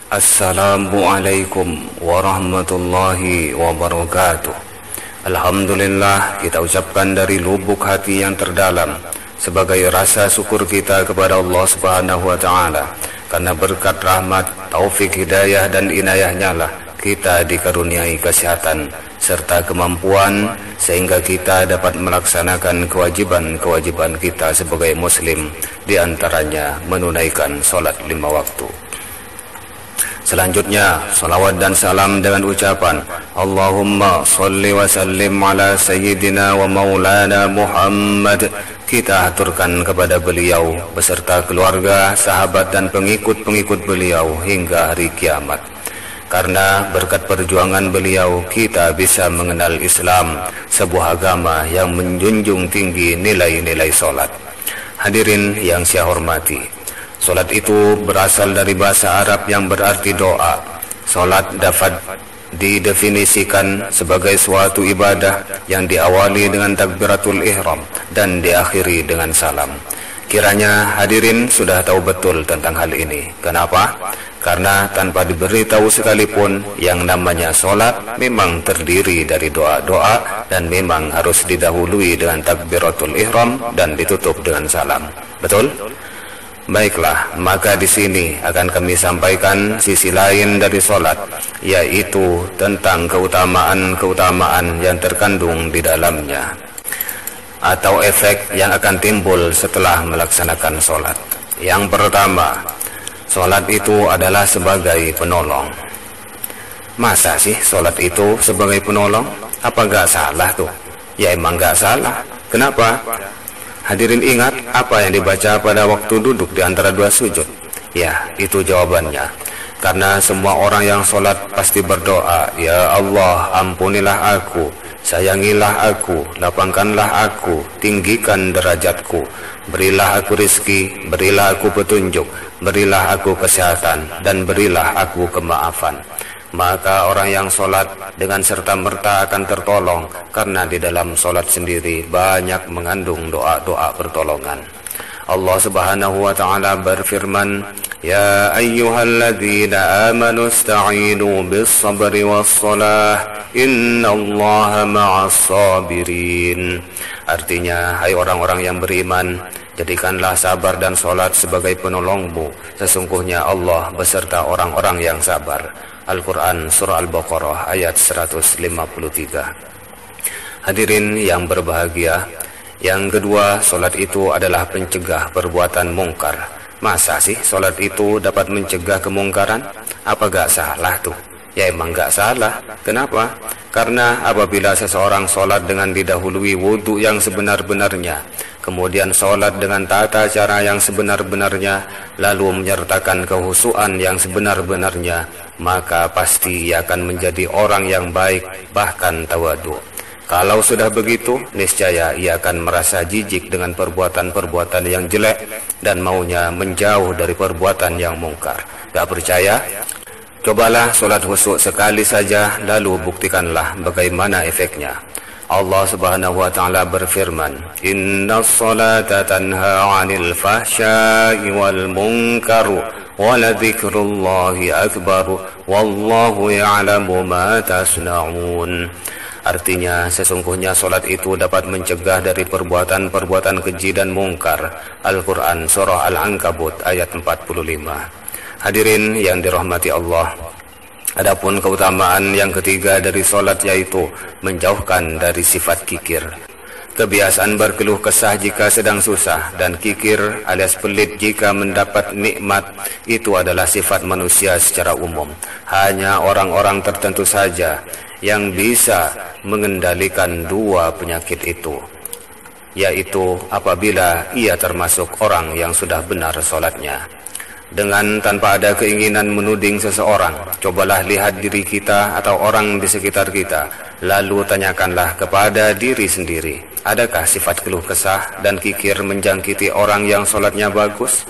Assalamualaikum warahmatullahi wabarakatuh. Alhamdulillah, kita ucapkan dari lubuk hati yang terdalam sebagai rasa syukur kita kepada Allah Subhanahu wa taala, karena berkat rahmat, taufik, hidayah dan inayahnya lah kita dikaruniai kesehatan serta kemampuan sehingga kita dapat melaksanakan kewajiban-kewajiban kita sebagai muslim, di antaranya menunaikan salat 5 waktu. Selanjutnya, salawat dan salam dengan ucapan Allahumma salli wa sallim ala sayyidina wa maulana Muhammad kita haturkan kepada beliau beserta keluarga, sahabat dan pengikut-pengikut beliau hingga hari kiamat. Karena berkat perjuangan beliau kita bisa mengenal Islam, sebuah agama yang menjunjung tinggi nilai-nilai salat. Hadirin yang saya hormati, salat itu berasal dari bahasa Arab yang berarti doa. Salat dapat didefinisikan sebagai suatu ibadah yang diawali dengan takbiratul ihram dan diakhiri dengan salam. Kiranya hadirin sudah tahu betul tentang hal ini. Kenapa? Karena tanpa diberitahu sekalipun, yang namanya salat memang terdiri dari doa-doa dan memang harus didahului dengan takbiratul ihram dan ditutup dengan salam. Betul? Baiklah, maka di sini akan kami sampaikan sisi lain dari salat, yaitu tentang keutamaan-keutamaan yang terkandung di dalamnya, atau efek yang akan timbul setelah melaksanakan salat. Yang pertama, salat itu adalah sebagai penolong. Masa sih salat itu sebagai penolong? Apa gak salah tuh? Ya emang gak salah. Kenapa? Hadirin ingat apa yang dibaca pada waktu duduk di antara dua sujud? Ya, itu jawabannya. Karena semua orang yang sholat pasti berdoa, Ya Allah, ampunilah aku, sayangilah aku, lapangkanlah aku, tinggikan derajatku, berilah aku rizki, berilah aku petunjuk, berilah aku kesehatan, dan berilah aku kemaafan. Maka orang yang sholat dengan serta-merta akan tertolong, karena di dalam sholat sendiri banyak mengandung doa-doa pertolongan. Allah Subhanahu wa ta'ala berfirman, Ya ayyuhalladzina amanu ista'inu bis sabri was salah, innallaha ma'as sabirin. Artinya, hai orang-orang yang beriman, jadikanlah sabar dan sholat sebagai penolongmu. Sesungguhnya Allah beserta orang-orang yang sabar. Al-Quran Surah Al-Baqarah ayat 153. Hadirin yang berbahagia, yang kedua, sholat itu adalah pencegah perbuatan mungkar. Masa sih sholat itu dapat mencegah kemungkaran? Apa gak salah tuh? Ya emang gak salah. Kenapa? Karena apabila seseorang sholat dengan didahului wudhu yang sebenar-benarnya, kemudian sholat dengan tata cara yang sebenar-benarnya, lalu menyertakan kehusuan yang sebenar-benarnya, maka pasti ia akan menjadi orang yang baik, bahkan tawadu. Kalau sudah begitu, niscaya ia akan merasa jijik dengan perbuatan-perbuatan yang jelek dan maunya menjauh dari perbuatan yang mungkar. Gak percaya? Cobalah sholat khusyuk sekali saja, lalu buktikanlah bagaimana efeknya. Allah Subhanahu wa ta'ala berfirman, Inna sholata tanha 'anil fahsya'i wal munkar wa ladhikrullahi akbar wallahu ya'lamu ma tasna'un. Artinya, sesungguhnya sholat itu dapat mencegah dari perbuatan-perbuatan keji dan mungkar. Al-Quran Surah Al-Ankabut ayat 45. Hadirin yang dirahmati Allah, adapun keutamaan yang ketiga dari sholat yaitu menjauhkan dari sifat kikir. Kebiasaan berkeluh kesah jika sedang susah dan kikir alias pelit jika mendapat nikmat, itu adalah sifat manusia secara umum. Hanya orang-orang tertentu saja yang bisa mengendalikan dua penyakit itu, yaitu apabila ia termasuk orang yang sudah benar sholatnya. Dengan tanpa ada keinginan menuding seseorang, cobalah lihat diri kita atau orang di sekitar kita, lalu tanyakanlah kepada diri sendiri, adakah sifat keluh kesah dan kikir menjangkiti orang yang sholatnya bagus?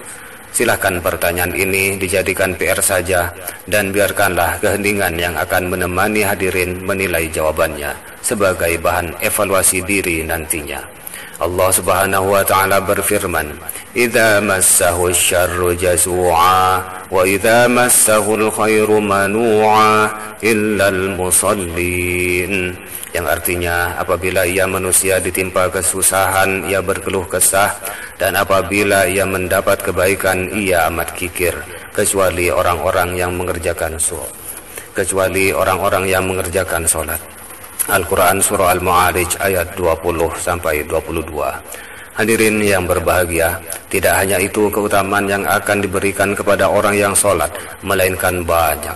Silahkan pertanyaan ini dijadikan PR saja, dan biarkanlah keheningan yang akan menemani hadirin menilai jawabannya sebagai bahan evaluasi diri nantinya. Allah Subhanahu wa taala berfirman, "Idza massahu syarru jazua wa idza massahul khairu manu'a illal musallin." Yang artinya, apabila ia manusia ditimpa kesusahan, ia berkeluh kesah, dan apabila ia mendapat kebaikan, ia amat kikir, kecuali orang-orang yang mengerjakan salat. Al-Quran Surah Al-Ma'arij ayat 20-22. Hadirin yang berbahagia, tidak hanya itu keutamaan yang akan diberikan kepada orang yang salat, melainkan banyak.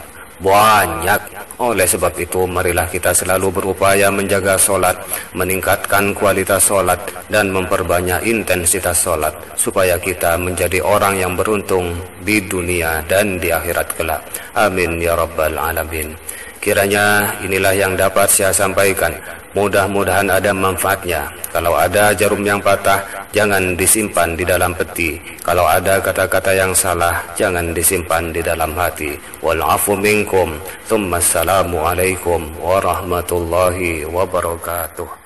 Oleh sebab itu, marilah kita selalu berupaya menjaga salat, meningkatkan kualitas salat, dan memperbanyak intensitas salat, supaya kita menjadi orang yang beruntung di dunia dan di akhirat kelak. Amin ya rabbal alamin. Kiranya inilah yang dapat saya sampaikan. Mudah-mudahan ada manfaatnya. Kalau ada jarum yang patah, jangan disimpan di dalam peti. Kalau ada kata-kata yang salah, jangan disimpan di dalam hati. Wal-afu minkum. Tsumma assalamu alaikum warahmatullahi wabarakatuh.